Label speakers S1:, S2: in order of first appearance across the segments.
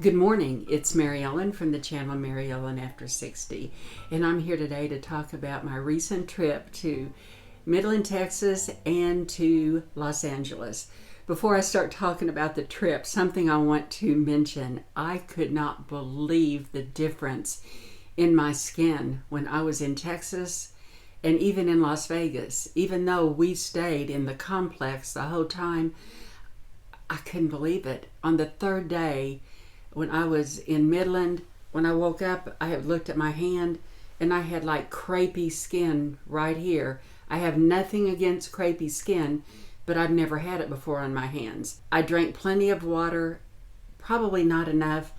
S1: Good morning, it's MaryEllen from the channel MaryEllen After 60, and I'm here today to talk about my recent trip to Midland, Texas and to Los Angeles. Before I start talking about the trip, something I want to mention. I could not believe the difference in my skin when I was in Texas and even in Las Vegas. Even though we stayed in the complex the whole time, I couldn't believe it. On the third day, when I was in Midland, when I woke up, I had looked at my hand and I had like crepey skin right here. I have nothing against crepey skin, but I've never had it before on my hands. I drank plenty of water, probably not enough,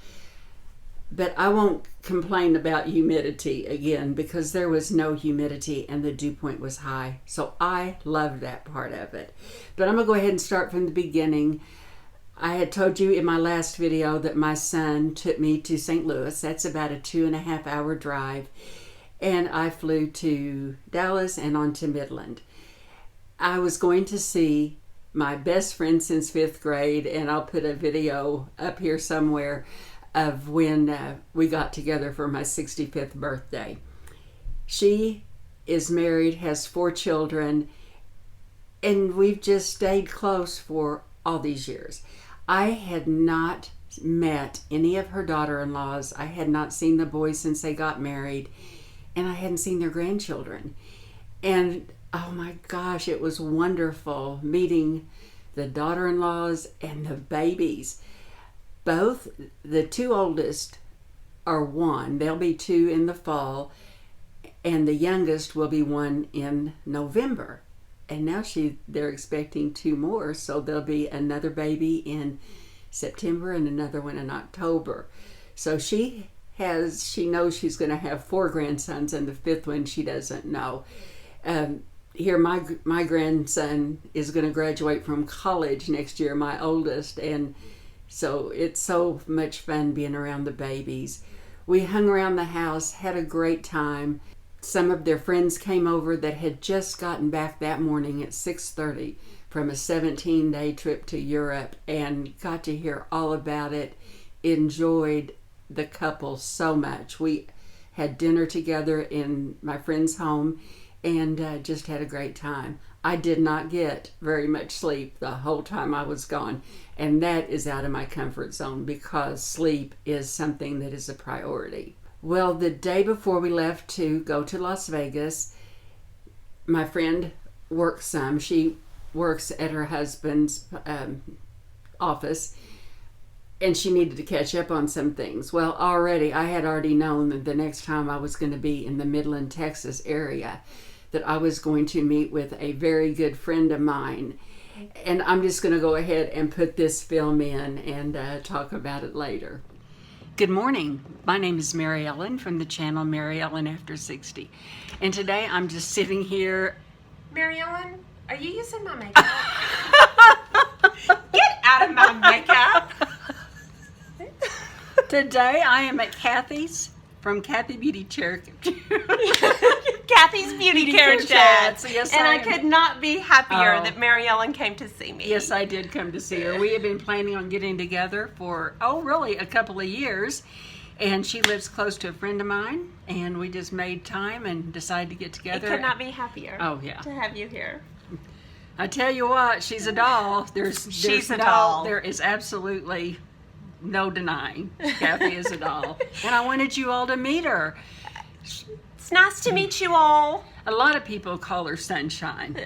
S1: but I won't complain about humidity again because there was no humidity and the dew point was high. So I loved that part of it. But I'm gonna go ahead and start from the beginning. I had told you in my last video that my son took me to St. Louis. That's about a 2.5 hour drive. And I flew to Dallas and on to Midland. I was going to see my best friend since 5th grade, and I'll put a video up here somewhere of when we got together for my 65th birthday. She is married, has 4 children, and we've just stayed close for all these years. I had not met any of her daughter-in-laws. I had not seen the boys since they got married, and I hadn't seen their grandchildren. And oh my gosh, it was wonderful meeting the daughter-in-laws and the babies. Both, the 2 oldest are 1. They'll be 2 in the fall, and the youngest will be 1 in November. And now they're expecting 2 more, so there'll be another baby in September and another one in October. So she knows she's going to have 4 grandsons, and the 5th one she doesn't know. Here, my grandson is going to graduate from college next year, my oldest, and so it's so much fun being around the babies. We hung around the house, had a great time. Some of their friends came over that had just gotten back that morning at 6:30 from a 17-day trip to Europe and got to hear all about it. Enjoyed the couple so much. We had dinner together in my friend's home and just had a great time. I did not get very much sleep the whole time I was gone, and that is out of my comfort zone because sleep is something that is a priority. Well, the day before we left to go to Las Vegas, my friend works some. She works at her husband's office, and she needed to catch up on some things. Well, I had already known that the next time I was going to be in the Midland, Texas area, that I was going to meet with a very good friend of mine. And I'm just going to go ahead and put this film in and talk about it later. Good morning. My name is MaryEllen from the channel MaryEllen After 60. And today I'm just sitting here.
S2: MaryEllen, are you using my makeup? Get out of my makeup.
S1: Today I am at Kathy's from Kathy Beauty Chair.
S2: Kathy's Beauty Care Chats.
S1: Yes,
S2: and I could not be happier that MaryEllen came to see me.
S1: Yes, I did come to see her. We have been planning on getting together for, really a couple of years. And she lives close to a friend of mine. And we just made time and decided to get together.
S2: I could not be happier to have you here.
S1: I tell you what, she's a doll.
S2: She's a doll.
S1: There is absolutely no denying Kathy is a doll. And I wanted you all to meet her.
S2: It's nice to meet you all.
S1: A lot of people call her Sunshine,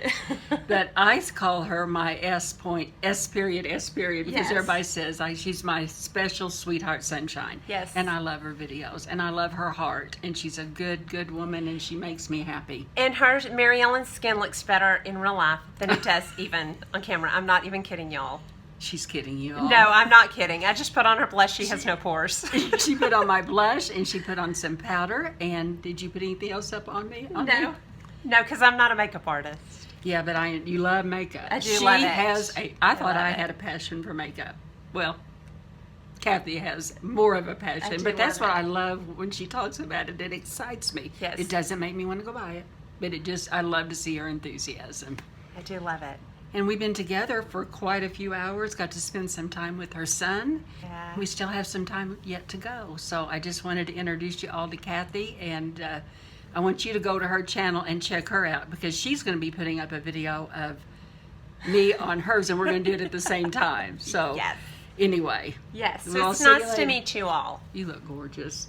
S1: but I call her my S period, because
S2: yes.
S1: Everybody says she's my special sweetheart Sunshine.
S2: Yes.
S1: And I love her videos, and I love her heart, and she's a good woman, and she makes me happy.
S2: And MaryEllen's skin looks better in real life than it does even on camera. I'm not even kidding y'all.
S1: She's kidding you all.
S2: No, I'm not kidding. I just put on her blush. She has no pores.
S1: She put on my blush, and she put on some powder. And did you put anything else up on me?
S2: No, because I'm not a makeup artist.
S1: Yeah, but you love makeup.
S2: I do love it.
S1: I thought I had a passion for makeup. Well, Kathy has more of a passion, but that's what I love when she talks about it. It excites me.
S2: Yes.
S1: It doesn't make me want to go buy it, but I love to see her enthusiasm.
S2: I do love it.
S1: And we've been together for quite a few hours, got to spend some time with her son.
S2: Yeah.
S1: We still have some time yet to go. So I just wanted to introduce you all to Kathy, and I want you to go to her channel and check her out, because she's going to be putting up a video of me on hers, and we're going to do it at the same time. So
S2: Yes.
S1: Anyway.
S2: Yes.
S1: We'll
S2: So it's
S1: see you
S2: nice to
S1: later.
S2: meet you all.
S1: You look gorgeous.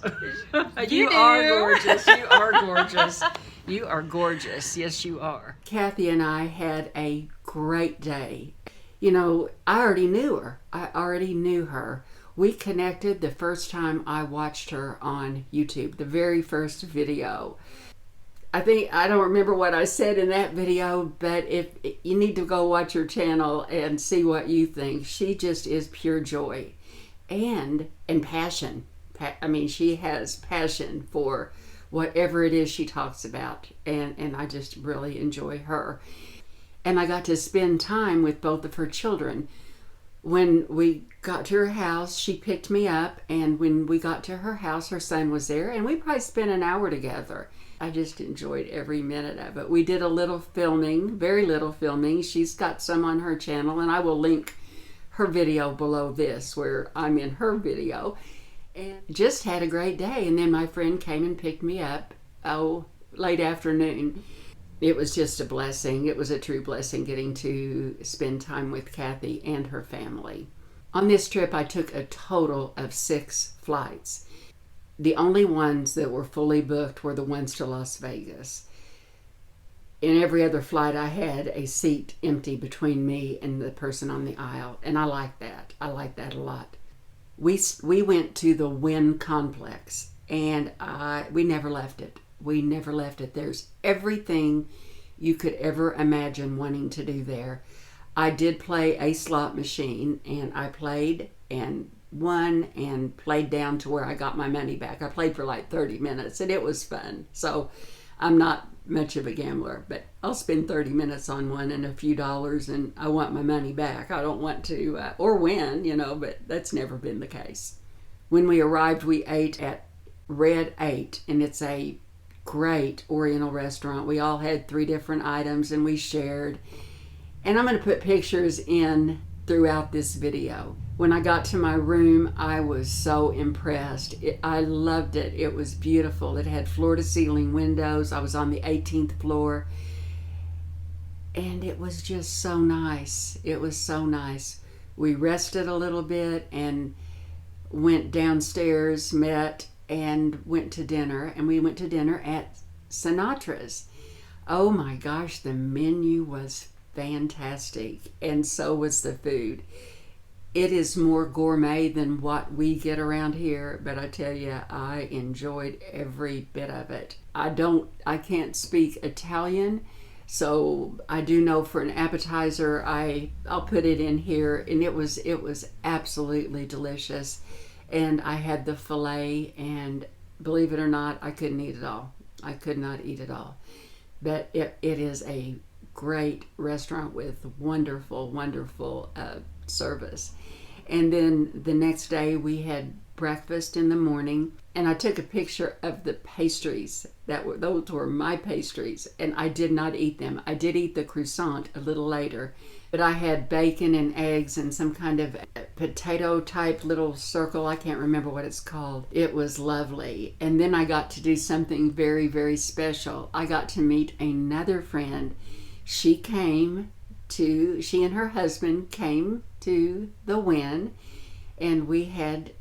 S2: You
S1: are
S2: do.
S1: gorgeous. You are gorgeous. You are gorgeous. Yes, you are. Kathy and I had a great day. You know, I already knew her. I already knew her. We connected the first time I watched her on YouTube, the very first video. I don't remember what I said in that video, but if you need to go watch her channel and see what you think. She just is pure joy and passion. I mean, she has passion for whatever it is she talks about, and I just really enjoy her. And I got to spend time with both of her children. When we got to her house, she picked me up, and when we got to her house, her son was there, and we probably spent an hour together. I just enjoyed every minute of it. We did a little filming, very little filming. She's got some on her channel, and I will link her video below this where I'm in her video. And just had a great day. And then my friend came and picked me up, late afternoon. It was just a blessing. It was a true blessing getting to spend time with Kathy and her family. On this trip, I took a total of 6 flights. The only ones that were fully booked were the ones to Las Vegas. In every other flight, I had a seat empty between me and the person on the aisle, and I like that. I like that a lot. We went to the Wynn Complex, and we never left it. We never left it. There's everything you could ever imagine wanting to do there. I did play a slot machine, and I played and won and played down to where I got my money back. I played for like 30 minutes, and it was fun. So I'm not much of a gambler, but I'll spend 30 minutes on one and a few dollars, and I want my money back. I don't want to, or win, but that's never been the case. When we arrived, we ate at Red 8, and it's a great Oriental restaurant. We all had 3 different items, and we shared. And I'm going to put pictures in throughout this video. When I got to my room, I was so impressed. I loved it. It was beautiful. It had floor-to-ceiling windows. I was on the 18th floor, and it was just so nice. It was so nice. We rested a little bit and went downstairs, met, and went to dinner. And we went to dinner at Sinatra's. Oh my gosh, the menu was fantastic, and so was the food. It is more gourmet than what we get around here, but I tell you, I enjoyed every bit of it. I can't speak Italian, so I do know for an appetizer, I'll put it in here, and it was absolutely delicious. And I had the filet, and believe it or not, I couldn't eat it all. I could not eat it all. But it is a great restaurant with wonderful, wonderful service. And then the next day we had breakfast in the morning, and I took a picture of the pastries. Those were my pastries, and I did not eat them. I did eat the croissant a little later, but I had bacon and eggs and some kind of potato type little circle. I can't remember what it's called. It was lovely. And then I got to do something very, very special. I got to meet another friend. She and her husband came to the Wynn, and we had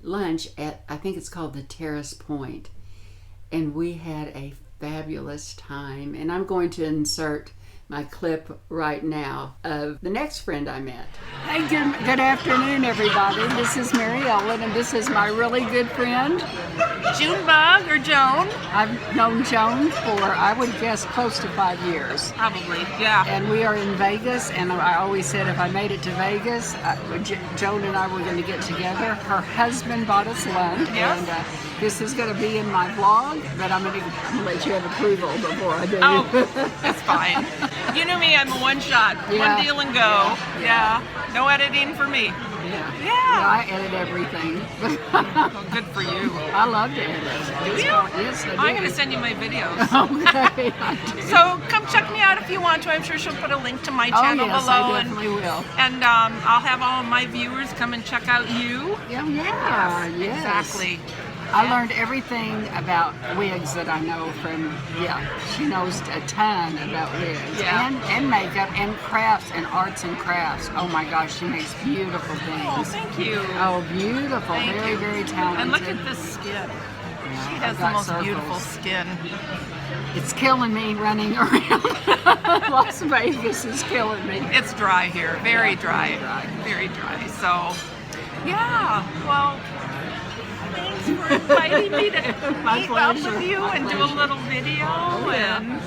S1: lunch at, I think it's called the Terrace Point, and we had a fabulous time. And I'm going to insert my clip right now of the next friend I met. Hey, good afternoon, everybody. This is MaryEllen, and this is my really good friend,
S3: Junebug or Joan?
S1: I've known Joan for, I would guess, close to 5 years.
S3: Probably, yeah.
S1: And we are in Vegas, and I always said if I made it to Vegas, Joan and I were going to get together. Her husband bought us lunch,
S3: Yes.
S1: and this is going to be in my vlog, but I'm going to let you have approval before I do.
S3: Oh, that's fine. You know me, I'm a one shot,
S1: Yeah.
S3: one deal and go. Yeah. No editing for me.
S1: Yeah.
S3: Yeah. Yeah.
S4: I edit everything.
S3: Well, good for you.
S4: I love to edit.
S3: Do you?
S4: Yes, I do.
S3: I'm going to send you my videos.
S4: Okay. I do.
S3: So come check me out if you want to. I'm sure she'll put a link to my channel
S4: yes,
S3: below.
S4: I definitely will.
S3: And I'll have all of my viewers come and check out you.
S4: Yeah, yes.
S3: Exactly.
S4: I learned everything about wigs that I know from, she knows a ton about wigs.
S3: Yeah.
S4: And makeup and crafts and arts and crafts. Oh my gosh, she makes beautiful things.
S3: Oh, thank you.
S4: Oh, beautiful.
S3: Thank
S4: Very,
S3: you.
S4: very talented.
S3: And look at this skin. She has
S4: I've
S3: the
S4: got
S3: most
S4: circles.
S3: beautiful skin.
S4: It's killing me running around. Las Vegas is killing me.
S3: It's dry here. Very dry. Very dry. So, yeah. Well, thanks for inviting me to
S4: My
S3: meet up
S4: pleasure.
S3: with you
S4: My
S3: and do a
S4: pleasure.
S3: little video. And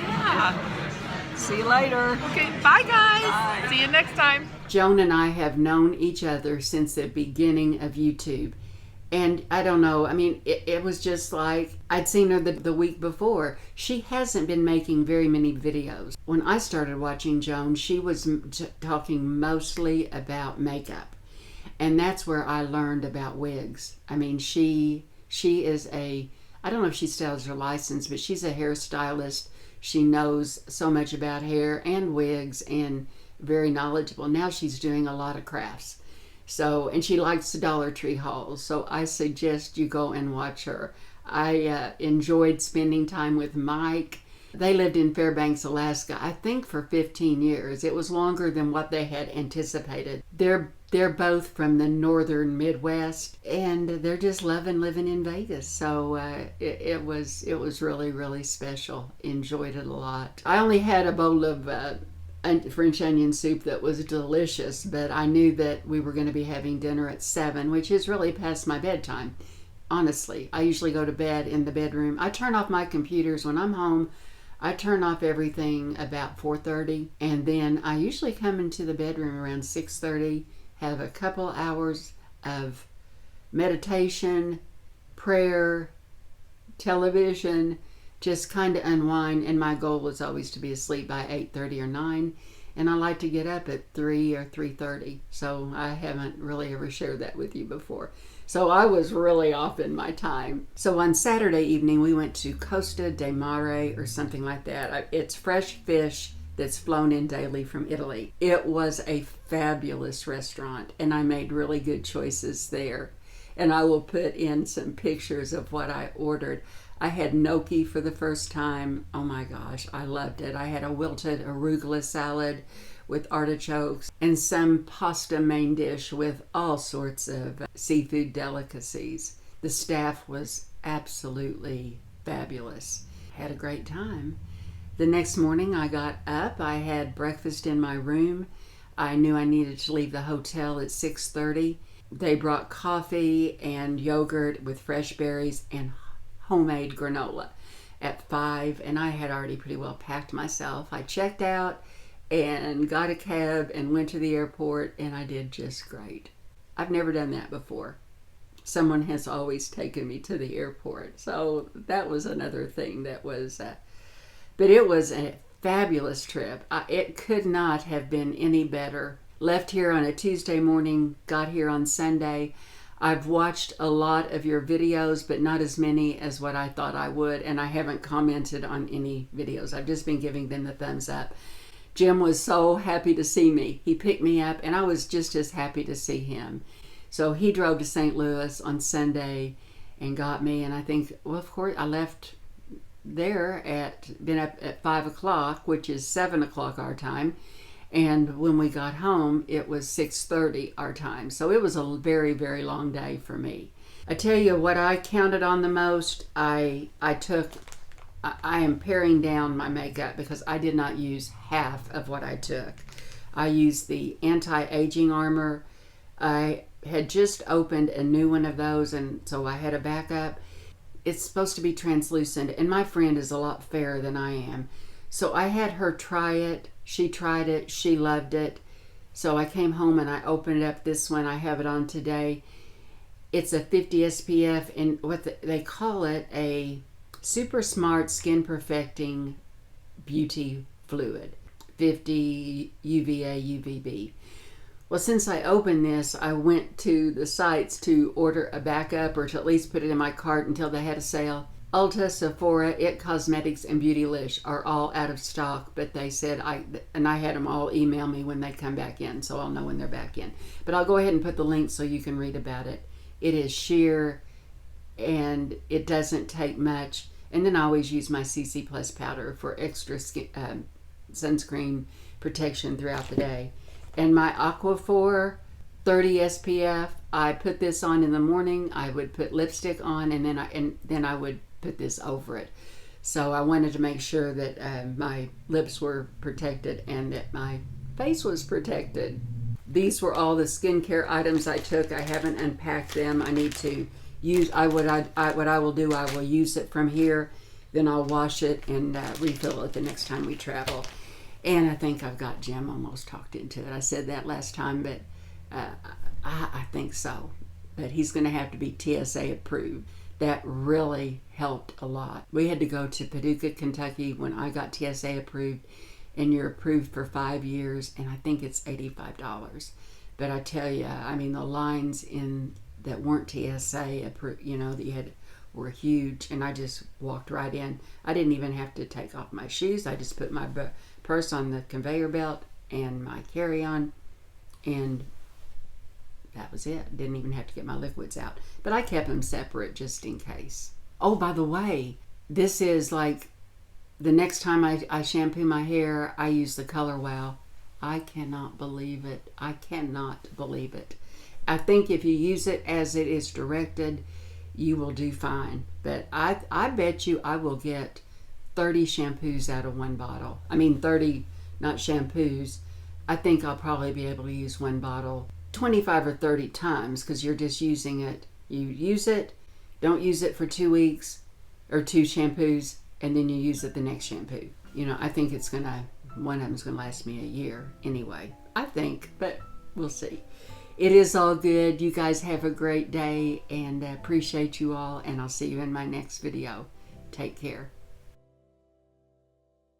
S3: yeah.
S4: See you later.
S3: Okay. Bye, guys.
S4: Bye.
S3: See you next time.
S1: Joan and I have known each other since the beginning of YouTube. And I don't know, I mean, it was just like I'd seen her the week before. She hasn't been making very many videos. When I started watching Joan, she was talking mostly about makeup. And that's where I learned about wigs. I mean, she is I don't know if she still has her license, but she's a hairstylist. She knows so much about hair and wigs and very knowledgeable. Now she's doing a lot of crafts. So, and she likes the Dollar Tree hauls. So I suggest you go and watch her. I enjoyed spending time with Mike. They lived in Fairbanks, Alaska, I think for 15 years. It was longer than what they had anticipated. They're both from the northern Midwest, and they're just loving living in Vegas. So it was really, really special. Enjoyed it a lot. I only had a bowl of French onion soup that was delicious, but I knew that we were going to be having dinner at 7, which is really past my bedtime. Honestly, I usually go to bed in the bedroom. I turn off my computers when I'm home. I turn off everything about 4:30, and then I usually come into the bedroom around 6:30, have a couple hours of meditation, prayer, television, just kind of unwind. And my goal is always to be asleep by 8:30 or 9, and I like to get up at 3 or 3:30. So I haven't really ever shared that with you before. So I was really off in my time. So on Saturday evening, we went to Costa de Mare or something like that. It's fresh fish that's flown in daily from Italy. It was a fabulous restaurant, and I made really good choices there. And I will put in some pictures of what I ordered. I had gnocchi for the first time. Oh my gosh, I loved it. I had a wilted arugula salad with artichokes and some pasta main dish with all sorts of seafood delicacies. The staff was absolutely fabulous. Had a great time. The next morning I got up. I had breakfast in my room. I knew I needed to leave the hotel at 6:30. They brought coffee and yogurt with fresh berries and homemade granola at 5, and I had already pretty well packed myself. I checked out and got a cab and went to the airport, and I did just great. I've never done that before. Someone has always taken me to the airport, so that was another thing that was but it was a fabulous trip. It could not have been any better. Left here on a Tuesday morning, got here on Sunday. I've watched a lot of your videos, but not as many as what I thought I would, and I haven't commented on any videos. I've just been giving them the thumbs up. Jim was so happy to see me. He picked me up, and I was just as happy to see him. So he drove to St. Louis on Sunday and got me, and I think, well, of course, I left there been up at 5 o'clock, which is 7 o'clock our time. And when we got home, it was 6:30 our time. So it was a very, very long day for me. I tell you what I counted on the most. I am paring down my makeup because I did not use half of what I took. I used the anti-aging armor. I had just opened a new one of those, and so I had a backup. It's supposed to be translucent, and my friend is a lot fairer than I am. So I had her try it. She tried it. She loved it. So I came home and I opened up this one. I have it on today. It's a 50 SPF, and they call it a Super Smart Skin Perfecting Beauty Fluid, 50 UVA UVB. Well, since I opened this, I went to the sites to order a backup or to at least put it in my cart until they had a sale. Ulta, Sephora, It Cosmetics, and Beautylish are all out of stock, but they said I had them all email me when they come back in, so I'll know when they're back in. But I'll go ahead and put the link so you can read about it. It is sheer, and it doesn't take much. And then I always use my CC Plus powder for extra sunscreen protection throughout the day. And my Aquaphor 30 SPF, I put this on in the morning. I would put lipstick on, and then I would put this over it. So I wanted to make sure that my lips were protected and that my face was protected. These were all the skincare items I took. I haven't unpacked them. I need to use. What I will do, I will use it from here. Then I'll wash it and refill it the next time we travel. And I think I've got Jim almost talked into it. I said that last time, but I think so. But he's going to have to be TSA approved. That really helped a lot. We had to go to Paducah, Kentucky when I got TSA approved, and you're approved for 5 years, and I think it's $85. But I tell you, I mean, the lines in that weren't TSA approved, that you had, were huge, and I just walked right in. I didn't even have to take off my shoes. I just put my purse on the conveyor belt and my carry-on, and that was it. Didn't even have to get my liquids out. But I kept them separate just in case. Oh, by the way, this is like the next time I shampoo my hair, I use the Color Wow. I cannot believe it. I cannot believe it. I think if you use it as it is directed, you will do fine. But I bet you I will get 30 shampoos out of one bottle. I mean 30, not shampoos. I think I'll probably be able to use one bottle 25 or 30 times because you're just using it. You use it, don't use it for 2 weeks or 2 shampoos, and then you use it the next shampoo. I think one of them's gonna last me a year anyway. I think, but we'll see. It is all good. You guys have a great day, and appreciate you all, and I'll see you in my next video. Take care.